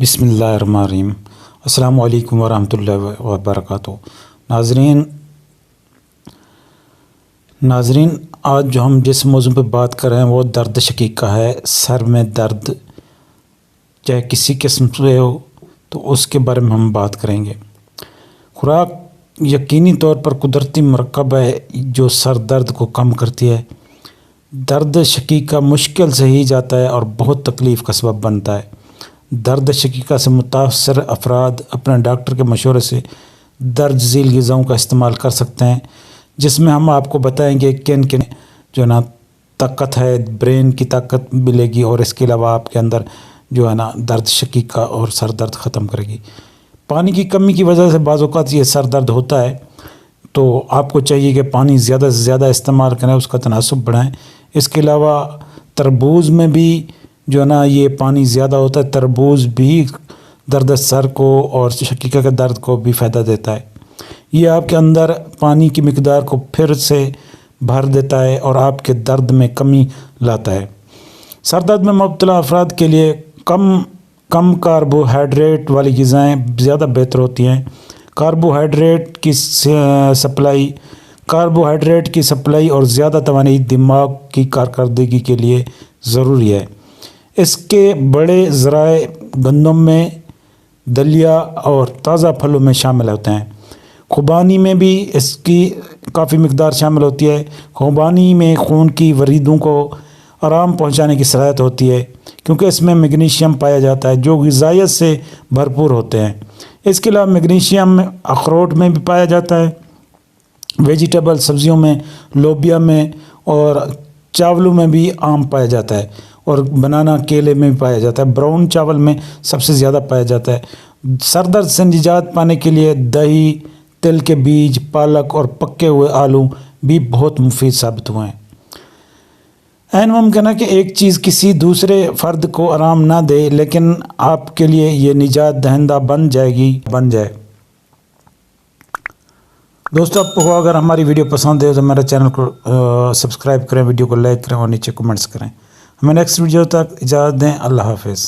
بسم اللہ الرحمن الرحیم۔ السلام علیکم ورحمۃ اللہ وبرکاتہ۔ ناظرین آج جو ہم جس موضوع پہ بات کر رہے ہیں وہ درد شقیقہ ہے۔ سر میں درد چاہے کسی قسم سے ہو تو اس کے بارے میں ہم بات کریں گے۔ خوراک یقینی طور پر قدرتی مرکب ہے جو سر درد کو کم کرتی ہے۔ درد شقیقہ مشکل سے ہی جاتا ہے اور بہت تکلیف کا سبب بنتا ہے۔ درد شقیقہ سے متاثر افراد اپنے ڈاکٹر کے مشورے سے درد ذیل غذاؤں کا استعمال کر سکتے ہیں، جس میں ہم آپ کو بتائیں گے کن جو ہے نا طاقت ہے، برین کی طاقت ملے گی اور اس کے علاوہ آپ کے اندر جو ہے نا درد شقیقہ اور سر درد ختم کرے گی۔ پانی کی کمی کی وجہ سے بعض اوقات یہ سر درد ہوتا ہے، تو آپ کو چاہیے کہ پانی زیادہ سے زیادہ استعمال کریں، اس کا تناسب بڑھائیں۔ اس کے علاوہ تربوز میں بھی جو ہے نا یہ پانی زیادہ ہوتا ہے۔ تربوز بھی درد سر کو اور شقیقہ کے درد کو بھی فائدہ دیتا ہے۔ یہ آپ کے اندر پانی کی مقدار کو پھر سے بھر دیتا ہے اور آپ کے درد میں کمی لاتا ہے۔ سر درد میں مبتلا افراد کے لیے کم کاربوہائیڈریٹ والی غذائیں زیادہ بہتر ہوتی ہیں۔ کاربوہائیڈریٹ کی سپلائی اور زیادہ توانائی دماغ کی کارکردگی کے لیے ضروری ہے۔ اس کے بڑے ذرائع گندم میں، دلیا اور تازہ پھلوں میں شامل ہوتے ہیں۔ خوبانی میں بھی اس کی کافی مقدار شامل ہوتی ہے۔ خوبانی میں خون کی وریدوں کو آرام پہنچانے کی صلاحیت ہوتی ہے، کیونکہ اس میں میگنیشیم پایا جاتا ہے جو غذائیت سے بھرپور ہوتے ہیں۔ اس کے علاوہ میگنیشیم اخروٹ میں بھی پایا جاتا ہے، ویجیٹیبل سبزیوں میں، لوبیا میں اور چاولوں میں بھی عام پایا جاتا ہے، اور بنانا کیلے میں بھی پایا جاتا ہے۔ براؤن چاول میں سب سے زیادہ پایا جاتا ہے۔ سر درد سے نجات پانے کے لیے دہی، تل کے بیج، پالک اور پکے ہوئے آلو بھی بہت مفید ثابت ہوئے ہیں۔ عین ممکن ہے کہ ایک چیز کسی دوسرے فرد کو آرام نہ دے، لیکن آپ کے لیے یہ نجات دہندہ بن جائے۔ دوستو، آپ کو اگر ہماری ویڈیو پسند ہے تو میرے چینل کو سبسکرائب کریں، ویڈیو کو لائک کریں اور نیچے کمنٹس کریں۔ ہمیں نیکسٹ ویڈیو تک اجازت دیں۔ اللہ حافظ۔